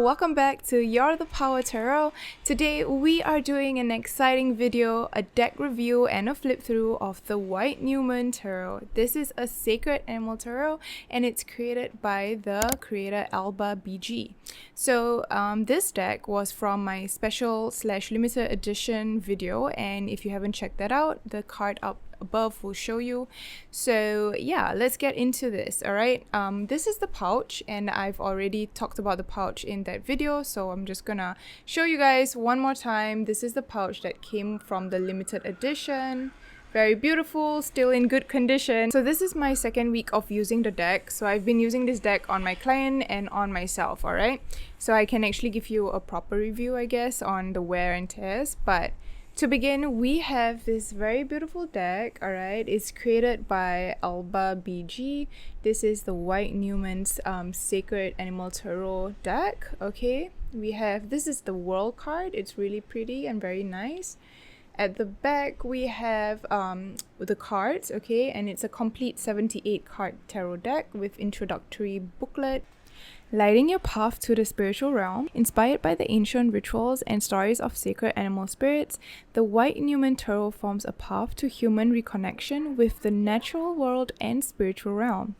Welcome back to You're the Power Tarot. Today we are doing an exciting video, a deck review and a flip through of the White Numen Tarot. This is a sacred animal tarot and it's created by the creator AlbaBG. So this deck was from my special / limited edition video, and if you haven't checked that out, the card up above will show you. So yeah, let's get into this. All right, this is the pouch, and I've already talked about the pouch in that video, so I'm just gonna show you guys one more time. This is the pouch that came from the limited edition. Very beautiful, still in good condition. So this is my second week of using the deck. So I've been using this deck on my client and on myself, all right? So I can actually give you a proper review, I guess, on the wear and tears. But to begin, we have this very beautiful deck, all right? It's created by AlbaBG. This is the White Numens Sacred Animal Tarot deck, okay? This is the World card. It's really pretty and very nice. At the back, we have the cards, okay? And it's a complete 78 card tarot deck with introductory booklet. Lighting your path to the spiritual realm, inspired by the ancient rituals and stories of sacred animal spirits, the White Numen Tarot forms a path to human reconnection with the natural world and spiritual realm.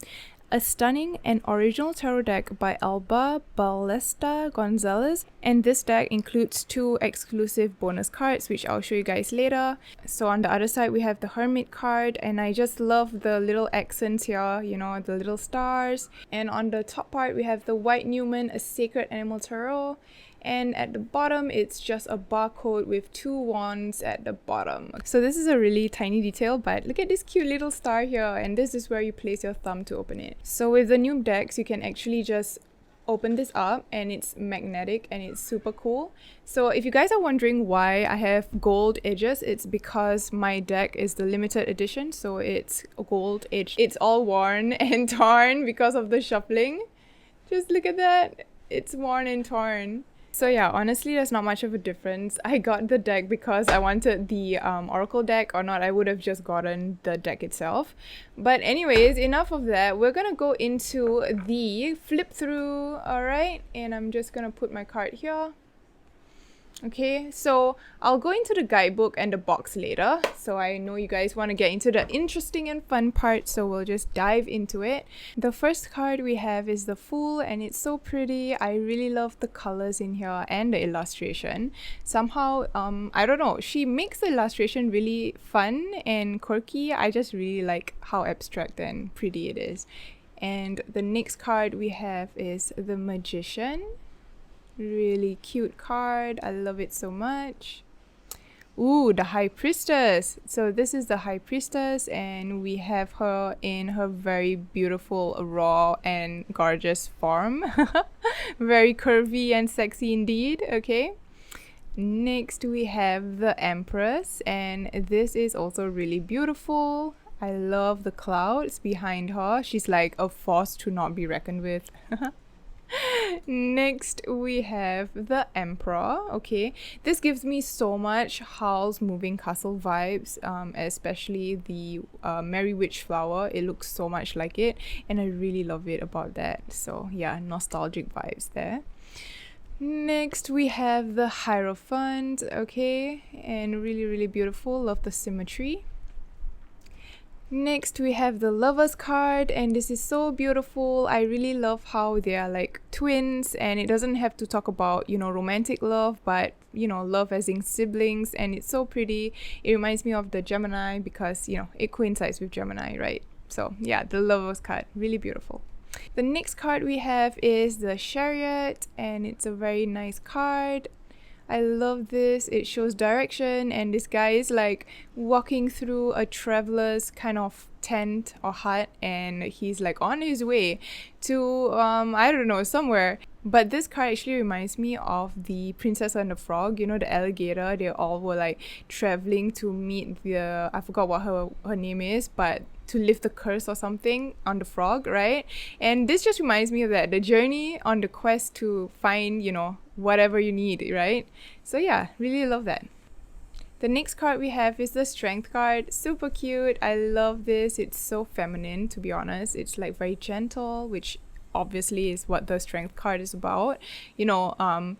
A stunning and original tarot deck by AlbaBG Gonzalez, and this deck includes 2 exclusive bonus cards, which I'll show you guys later. So on the other side, we have the Hermit card, and I just love the little accents here, you know, the little stars. And on the top part, we have the White Numen, a sacred animal tarot. And at the bottom, it's just a barcode with 2 wands at the bottom. So this is a really tiny detail, but look at this cute little star here. And this is where you place your thumb to open it. So with the new decks, you can actually just open this up, and it's magnetic and it's super cool. So if you guys are wondering why I have gold edges, it's because my deck is the limited edition. So it's gold edge. It's all worn and torn because of the shuffling. Just look at that. It's worn and torn. So yeah, honestly, there's not much of a difference. I got the deck because I wanted the Oracle deck, or not, I would have just gotten the deck itself. But anyways, enough of that. We're gonna go into the flip through, alright? And I'm just gonna put my card here. Okay, so I'll go into the guidebook and the box later. So I know you guys want to get into the interesting and fun part, so we'll just dive into it. The first card we have is the Fool, and it's so pretty. I really love the colors in here and the illustration. Somehow, I don't know, she makes the illustration really fun and quirky. I just really like how abstract and pretty it is. And the next card we have is the Magician. Really cute card. I love it so much. Ooh, the High Priestess. So this is the High Priestess, and we have her in her very beautiful, raw and gorgeous form. Very curvy and sexy indeed. Okay. Next we have the Empress, and this is also really beautiful. I love the clouds behind her. She's like a force to not be reckoned with. Next we have the Emperor. Okay, this gives me so much Howl's Moving Castle vibes, especially the Merry Witch flower. It looks so much like it, and I really love it about that. So yeah, nostalgic vibes there. Next we have the Hierophant. Okay, and really beautiful. Love the symmetry. Next we have the Lovers card, and this is so beautiful. I really love how they are like twins, and it doesn't have to talk about, you know, romantic love, but you know, love as in siblings, and it's so pretty. It reminds me of the Gemini because, you know, it coincides with Gemini, right? So yeah, the Lovers card, really beautiful. The next card we have is the Chariot, and it's a very nice card. I love this. It shows direction, and this guy is like walking through a traveler's kind of tent or hut, and he's like on his way to I don't know, somewhere. But this card actually reminds me of the Princess and the Frog, you know, the alligator. They all were like traveling to meet the, I forgot what her name is, but to lift the curse or something on the frog, right? And this just reminds me of that, the journey on the quest to find, you know, whatever you need, right? So yeah, really love that. The next card we have is the Strength card. Super cute. I love this. It's so feminine, to be honest. It's like very gentle, which obviously is what the Strength card is about. You know,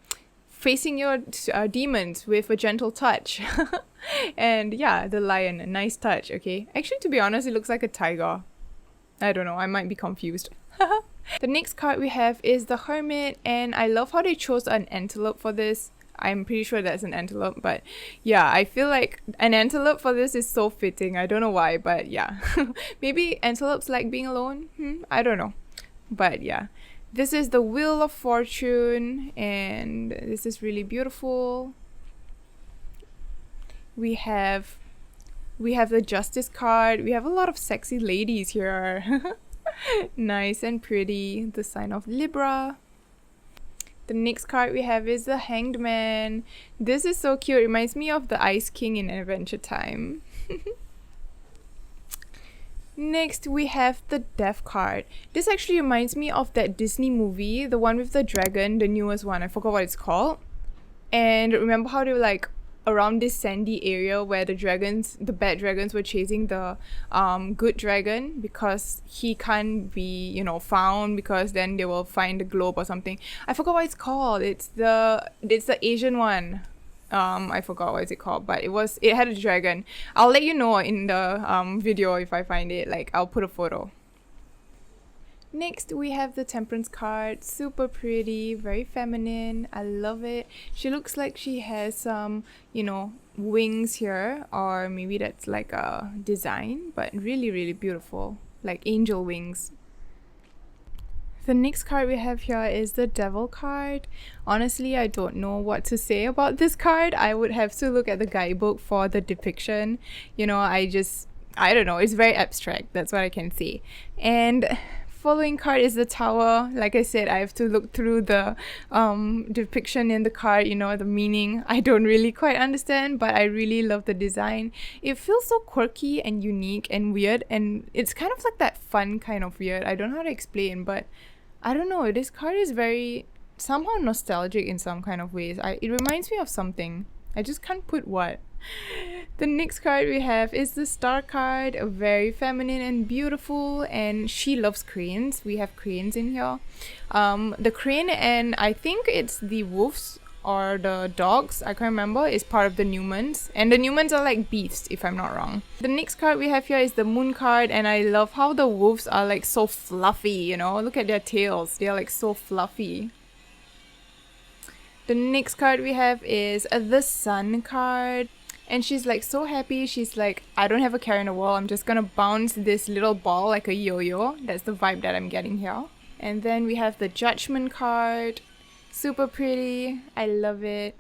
facing your demons with a gentle touch. And yeah, the lion, a nice touch, okay? Actually, to be honest, it looks like a tiger. I don't know, I might be confused. The next card we have is the Hermit, and I love how they chose an antelope for this. I'm pretty sure that's an antelope, but yeah, I feel like an antelope for this is so fitting. I don't know why, but yeah. Maybe antelopes like being alone? I don't know. But yeah. This is the Wheel of Fortune, and this is really beautiful. We have the Justice card. We have a lot of sexy ladies here. Nice and pretty. The sign of Libra. The next card we have is the Hanged Man. This is so cute. It reminds me of the Ice King in Adventure Time. Next, we have the Death card. This actually reminds me of that Disney movie, the one with the dragon, the newest one. I forgot what it's called. And remember how they were like around this sandy area where the bad dragons were chasing the good dragon because he can't be, you know, found, because then they will find the globe or something. I forgot what it's called. It's the Asian one. I forgot what it's called, but it had a dragon. I'll let you know in the video if I find it. Like, I'll put a photo. Next, we have the Temperance card. Super pretty, very feminine. I love it. She looks like she has some, you know, wings here, or maybe that's like a design, but really, really beautiful, like angel wings. The next card we have here is the Devil card. Honestly, I don't know what to say about this card. I would have to look at the guidebook for the depiction. You know, I don't know. It's very abstract. That's what I can say. And following card is the Tower. Like I said, I have to look through the depiction in the card, you know, the meaning. I don't really quite understand, but I really love the design. It feels so quirky and unique and weird, and it's kind of like that fun kind of weird. I don't know how to explain, but I don't know. This card is very somehow nostalgic in some kind of ways. It reminds me of something. I just can't put what. The next card we have is the Star card, very feminine and beautiful, and she loves cranes. We have cranes in here. The crane, and I think it's the wolves or the dogs, I can't remember, is part of the Numens, and the Numens are like beasts if I'm not wrong. The next card we have here is the Moon card, and I love how the wolves are like so fluffy, you know, look at their tails, they're like so fluffy. The next card we have is the Sun card. And she's like so happy. She's like, I don't have a care in the world. I'm just gonna bounce this little ball like a yo-yo. That's the vibe that I'm getting here. And then we have the Judgment card. Super pretty. I love it.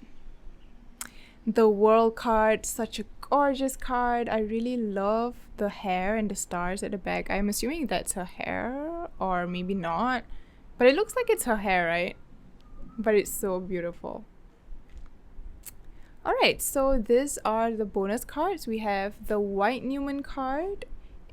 The World card. Such a gorgeous card. I really love the hair and the stars at the back. I'm assuming that's her hair, or maybe not. But it looks like it's her hair, right? But it's so beautiful. Alright, so these are the bonus cards. We have the White Numen card,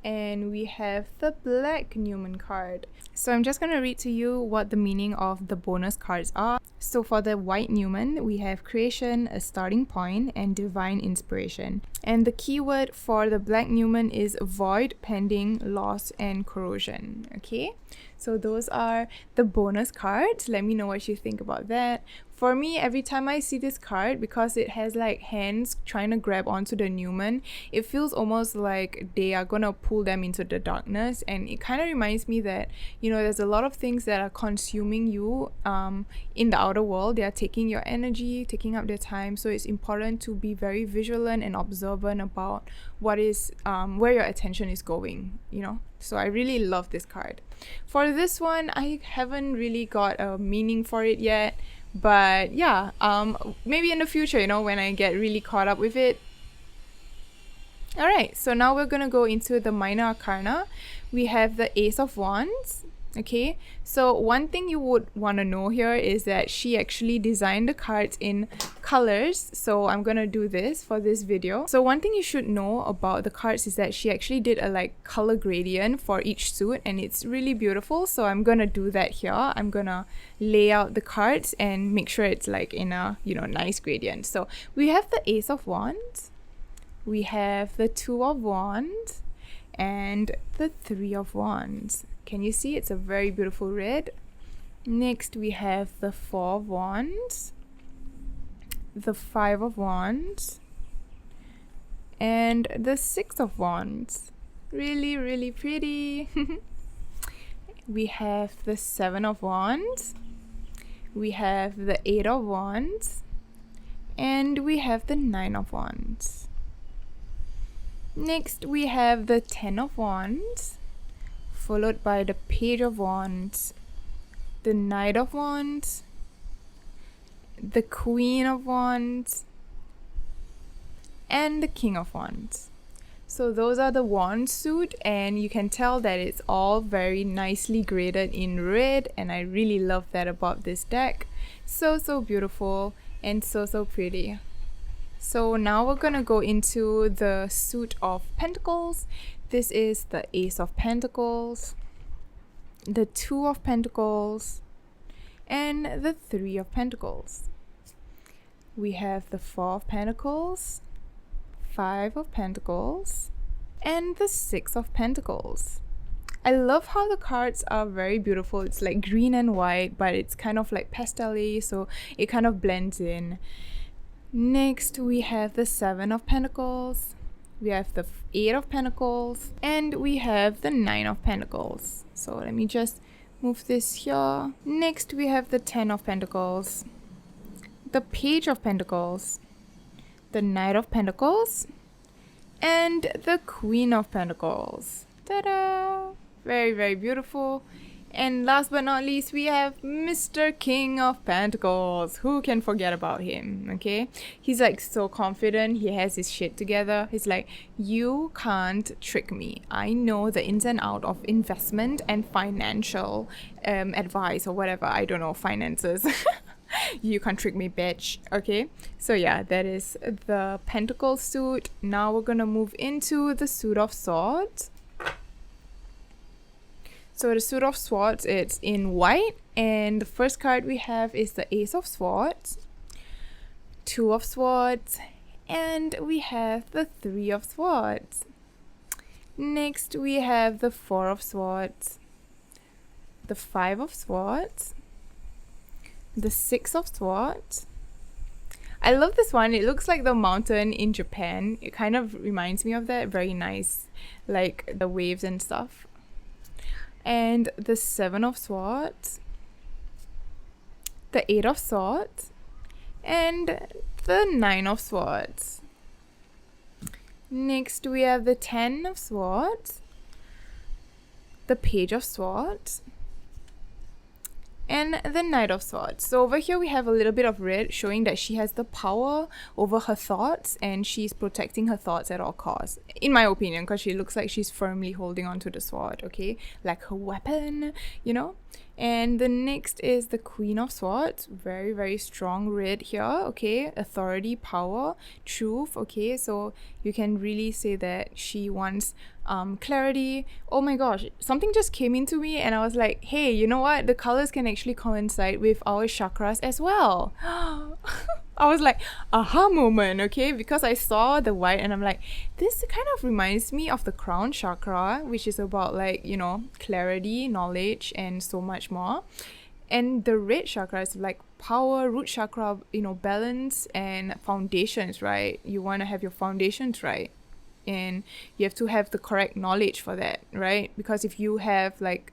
and we have the Black Numen card. So I'm just going to read to you what the meaning of the bonus cards are. So for the White Numen, we have creation, a starting point, and divine inspiration. And the keyword for the Black Numen is void, pending, loss, and corrosion. Okay, so those are the bonus cards. Let me know what you think about that. For me, every time I see this card, because it has like hands trying to grab onto the Numen, it feels almost like they are gonna pull them into the darkness. And it kind of reminds me that, you know, there's a lot of things that are consuming you in the outer world. They are taking your energy, taking up their time. So it's important to be very vigilant and observant about what is where your attention is going, you know. So I really love this card. For this one, I haven't really got a meaning for it yet. But yeah, maybe in the future, you know, when I get really caught up with it. Alright, so now we're gonna go into the minor arcana. We have the Ace of Wands. Okay, so one thing you would want to know here is that she actually designed the cards in colors. So I'm gonna do this for this video. So one thing you should know about the cards is that she actually did a like color gradient for each suit, and it's really beautiful. So I'm gonna do that here. I'm gonna lay out the cards and make sure it's like in a, you know, nice gradient. So we have the Ace of Wands. we have the Two of Wands and the Three of Wands. Can you see? It's a very beautiful red. Next we have the Four of Wands, the Five of Wands, and the Six of Wands. Really, really pretty. We have the Seven of Wands, we have the Eight of Wands, and we have the Nine of Wands. Next we have the Ten of Wands, followed by the Page of Wands, the Knight of Wands, the Queen of Wands, and the King of Wands. So those are the wand suit, and you can tell that it's all very nicely graded in red, and I really love that about this deck. So beautiful and so pretty. So now we're gonna go into the suit of Pentacles. This is the Ace of Pentacles, the Two of Pentacles, and the Three of Pentacles. We have the Four of Pentacles, Five of Pentacles, and the Six of Pentacles. I love how the cards are very beautiful. It's like green and white, but it's kind of like pastel-y, so it kind of blends in. Next we have the Seven of Pentacles, we have the Eight of Pentacles, and we have the Nine of Pentacles. So let me just move this here. Next we have the Ten of Pentacles, the Page of Pentacles, the Knight of Pentacles, and the Queen of Pentacles. Ta-da! Very beautiful. And last but not least, we have Mr. King of Pentacles. Who can forget about him? Okay, he's like so confident, he has his shit together. He's like, you can't trick me. I know the ins and out of investment and financial advice, or whatever, I don't know, finances. You can't trick me, bitch. Okay, so yeah, that is the Pentacle suit. Now we're gonna move into the Suit of Swords. So the Suit of Swords, it's in white, and the first card we have is the Ace of Swords, Two of Swords, and we have the Three of Swords. Next we have the Four of Swords, the Five of Swords, the Six of Swords. I love this one. It looks like the mountain in Japan. It kind of reminds me of that. Very nice, like the waves and stuff. And the Seven of Swords, the Eight of Swords, and the Nine of Swords. Next we have the Ten of Swords, the Page of Swords, and the Knight of Swords. So over here we have a little bit of red, showing that she has the power over her thoughts and she's protecting her thoughts at all costs, in my opinion, because she looks like she's firmly holding onto the sword, okay, like her weapon, you know. And the next is the Queen of Swords. Very strong red here, okay. Authority, power, truth, okay. So you can really say that she wants clarity. Oh my gosh, something just came into me and I was like, hey, you know what, the colors can actually coincide with our chakras as well. I was like, aha moment, okay, because I saw the white and I'm like, this kind of reminds me of the crown chakra, which is about, like, you know, clarity, knowledge, and so much more. And the red chakra is like power, root chakra, you know, balance and foundations, right? You want to have your foundations right, and you have to have the correct knowledge for that, right? Because if you have like,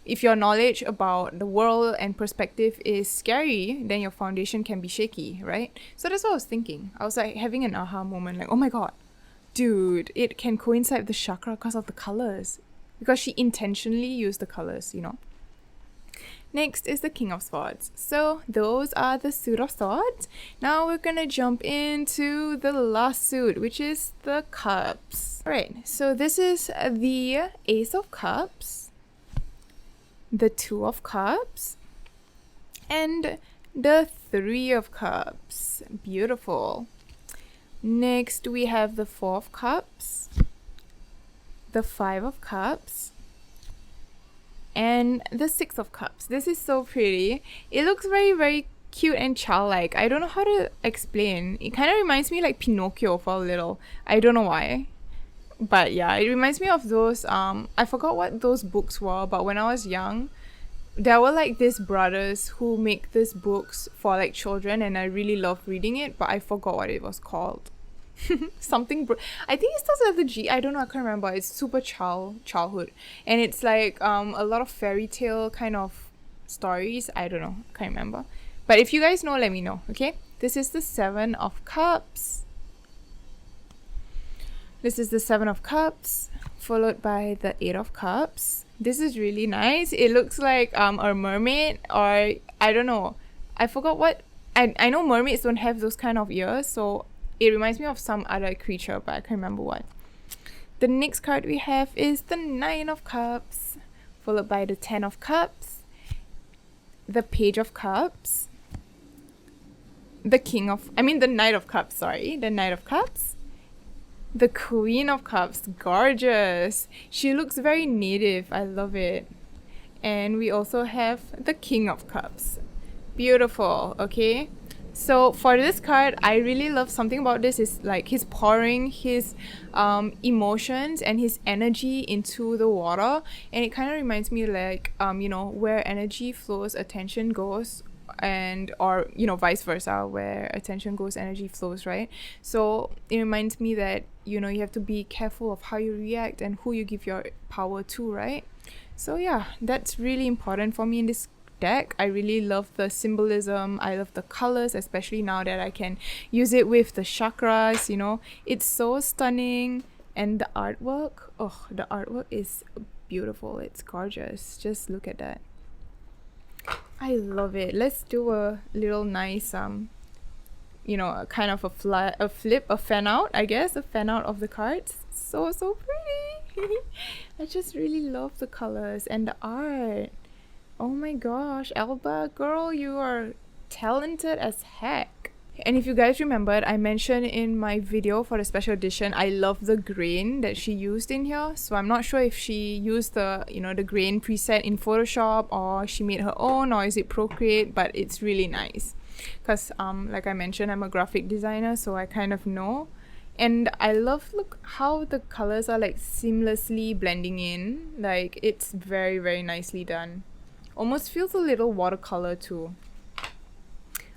if your knowledge about the world and perspective is scary, then your foundation can be shaky, right? So that's what I was thinking. I was like having an aha moment, like, oh my god, dude, it can coincide with the chakra because of the colors, because she intentionally used the colors, you know. Next is the King of Swords. So those are the Suit of Swords. Now we're gonna jump into the last suit, which is the Cups. Alright, so this is the Ace of Cups, the Two of Cups, and the Three of Cups. Beautiful. Next we have the Four of Cups, the Five of Cups, and the Six of Cups. This is so pretty. It looks very cute and childlike. I don't know how to explain. It kind of reminds me like Pinocchio for a little. I don't know why. But yeah, it reminds me of those, I forgot what those books were, but when I was young, there were like these brothers who make these books for like children, and I really loved reading it, but I forgot what it was called. I think it starts with the G. I don't know, I can't remember. It's super childhood, and it's like a lot of fairy tale kind of stories. I don't know, I can't remember. But if you guys know, let me know. Okay, this is the Seven of Cups. This is the Seven of Cups, followed by the Eight of Cups. This is really nice. It looks like a mermaid, or I don't know. I forgot what. I know mermaids don't have those kind of ears, so it reminds me of some other creature, but I can't remember what. The next card we have is the Nine of Cups, followed by the Ten of Cups, the Page of Cups, the Knight of Cups, sorry, the Knight of Cups, the Queen of Cups. Gorgeous. She looks very native. I love it. And we also have the King of Cups. Beautiful. Okay. So for this card, I really love something about this is like he's pouring his emotions and his energy into the water, and it kind of reminds me like you know, where energy flows, attention goes, and or you know, vice versa, where attention goes, energy flows, right? So it reminds me that, you know, you have to be careful of how you react and who you give your power to, right? So yeah, that's really important for me in this deck. I really love the symbolism. I love the colors, especially now that I can use it with the chakras, you know. It's so stunning. And the artwork, oh, the artwork is beautiful. It's gorgeous. Just look at that. I love it. Let's do a little nice you know, a kind of a fan out, I guess, a fan out of the cards. So pretty. I just really love the colors and the art. Oh my gosh, Alba girl, you are talented as heck. And if you guys remembered, I mentioned in my video for the special edition, I love the grain that she used in here. So I'm not sure if she used the, you know, the grain preset in Photoshop, or she made her own, or is it Procreate, but it's really nice. Because like I mentioned, I'm a graphic designer, so I kind of know. And I love, look how the colors are like seamlessly blending in. Like, it's very, very nicely done. Almost feels a little watercolor too.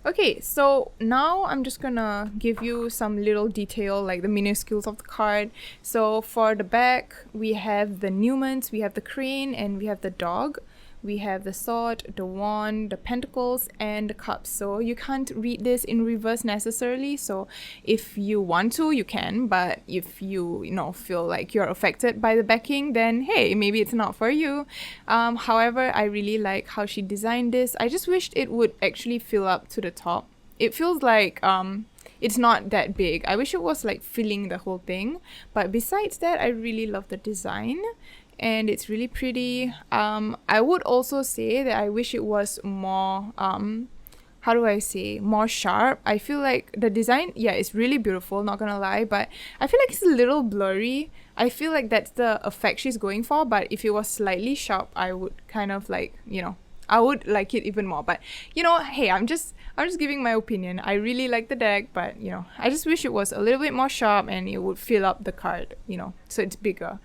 Okay, so now I'm just gonna give you some little detail, like the minuscules of the card. So for the back, we have the Numens, we have the crane, and we have the dog. We have the sword, the wand, the pentacles, and the cups. So you can't read this in reverse necessarily. So if you want to, you can. But if you know, feel like you're affected by the backing, then hey, maybe it's not for you. However, I really like how she designed this. I just wished it would actually fill up to the top. It feels like it's not that big. I wish it was like filling the whole thing. But besides that, I really love the design. And it's really pretty. I would also say that I wish it was more, how do I say, more sharp. I feel like the design, yeah, it's really beautiful, not gonna lie, but I feel like it's a little blurry. I feel like that's the effect she's going for, but if it was slightly sharp, I would kind of like, you know, I would like it even more. But you know, hey, I'm just giving my opinion. I really like the deck, but you know, I just wish it was a little bit more sharp and it would fill up the card, you know, so it's bigger.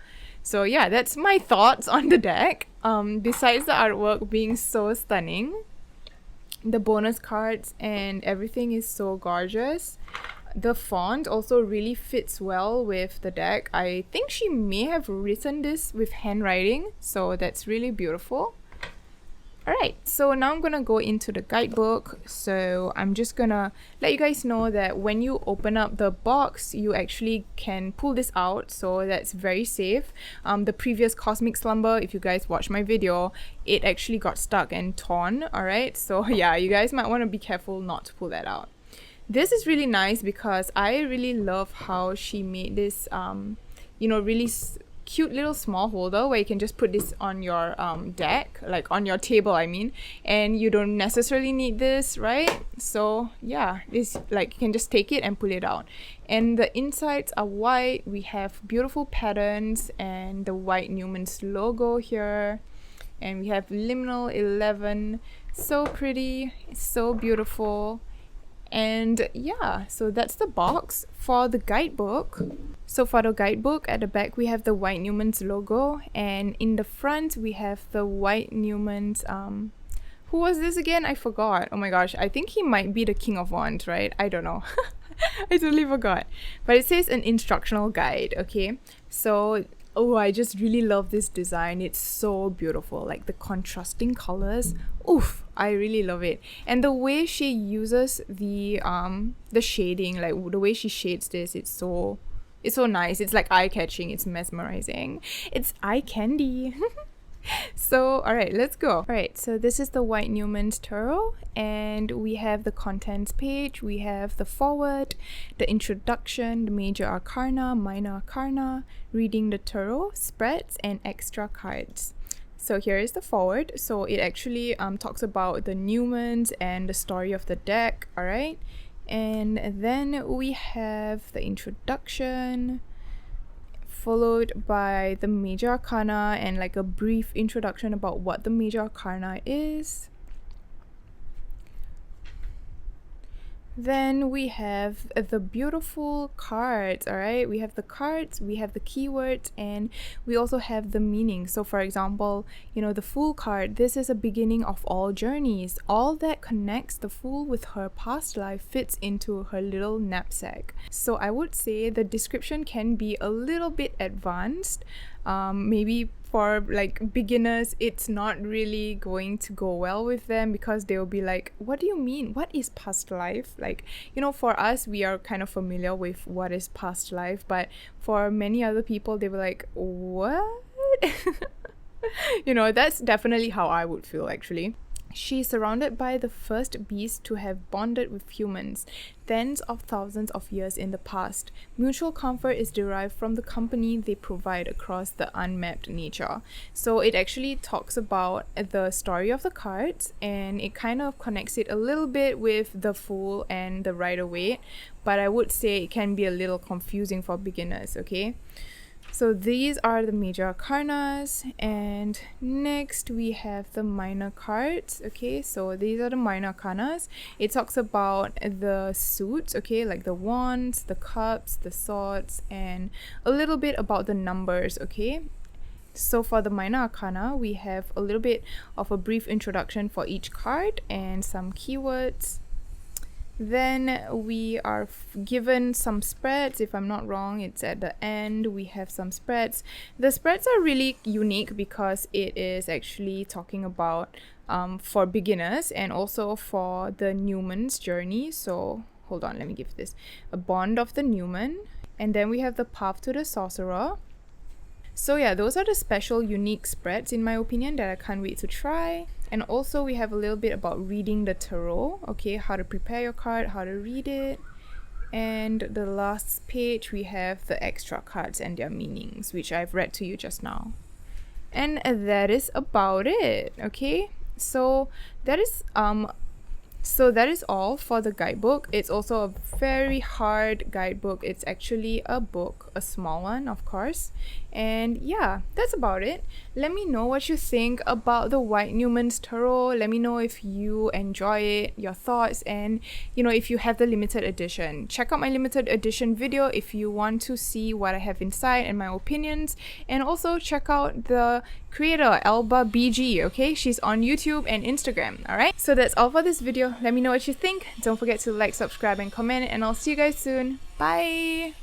So yeah, that's my thoughts on the deck. Besides the artwork being so stunning, the bonus cards and everything is so gorgeous. The font also really fits well with the deck. I think she may have written this with handwriting, so that's really beautiful. Alright, so now I'm gonna go into the guidebook. So I'm just gonna let you guys know that when you open up the box, you actually can pull this out, so that's very safe. The previous Cosmic Slumber, if you guys watched my video, it actually got stuck and torn. Alright, so yeah, you guys might want to be careful not to pull that out. This is really nice because I really love how she made this you know, really cute little small holder where you can just put this on your deck, like on your table I mean, and you don't necessarily need this, right? So yeah, this, like, you can just take it and pull it out. And the insides are white. We have beautiful patterns and the White Numens logo here. And we have liminal 11. So pretty, so beautiful. And yeah, so that's the box. For the guidebook, so for the guidebook, at the back we have the White Numens logo, and in the front we have the White Numens. Who was this again? I forgot. Oh my gosh, I think he might be the King of Wands, right? I don't know. I totally forgot. But it says an instructional guide, okay? So, oh, I just really love this design. It's so beautiful. Like the contrasting colors. Oof, I really love it. And the way she uses the shading, like the way she shades this, it's so nice. It's like eye-catching. It's mesmerizing. It's eye candy. So, alright, let's go. Alright, so this is the White Numen Tarot, and we have the contents page, we have the forward, the introduction, the major arcana, minor arcana, reading the tarot, spreads, and extra cards. So here is the forward. So it actually talks about the Numens and the story of the deck, alright? And then we have the introduction, followed by the major arcana and like a brief introduction about what the major arcana is. Then we have the beautiful cards, all right? We have the cards, we have the keywords, and we also have the meaning. So for example, you know, the Fool card, this is a beginning of all journeys. All that connects the Fool with her past life fits into her little knapsack. So I would say the description can be a little bit advanced. Maybe for like beginners, it's not really going to go well with them, because they'll be like, what do you mean? What is past life? Like, you know, for us, we are kind of familiar with what is past life, but for many other people, they were like, what? You know, that's definitely how I would feel actually. She is surrounded by the first beast to have bonded with humans, tens of thousands of years in the past. Mutual comfort is derived from the company they provide across the unmapped nature. So it actually talks about the story of the cards, and it kind of connects it a little bit with the Fool and the Rider-Waite, but I would say it can be a little confusing for beginners, okay? So these are the major arcanas, and next we have the minor cards. Okay, so these are the minor arcanas. It talks about the suits, okay, like the wands, the cups, the swords, and a little bit about the numbers, okay? So for the minor arcana, we have a little bit of a brief introduction for each card and some keywords. Then we are given some spreads. If I'm not wrong, it's at the end. We have some spreads. The spreads are really unique because it is actually talking about for beginners and also for the Numen's journey. So hold on, let me give this a bond of the Numen, and then we have the path to the sorcerer. So yeah, those are the special unique spreads in my opinion that I can't wait to try. And also we have a little bit about reading the tarot, okay, how to prepare your card, how to read it. And the last page we have the extra cards and their meanings, which I've read to you just now. And that is about it, okay? So that is all for the guidebook. It's also a very hard guidebook. It's actually a book, a small one, of course. And yeah, that's about it. Let me know what you think about the White Numen Tarot. Let me know if you enjoy it, your thoughts, and you know, if you have the limited edition. Check out my limited edition video if you want to see what I have inside and my opinions. And also check out the creator, AlbaBG, okay? She's on YouTube and Instagram, alright? So that's all for this video. Let me know what you think. Don't forget to like, subscribe, and comment, and I'll see you guys soon. Bye!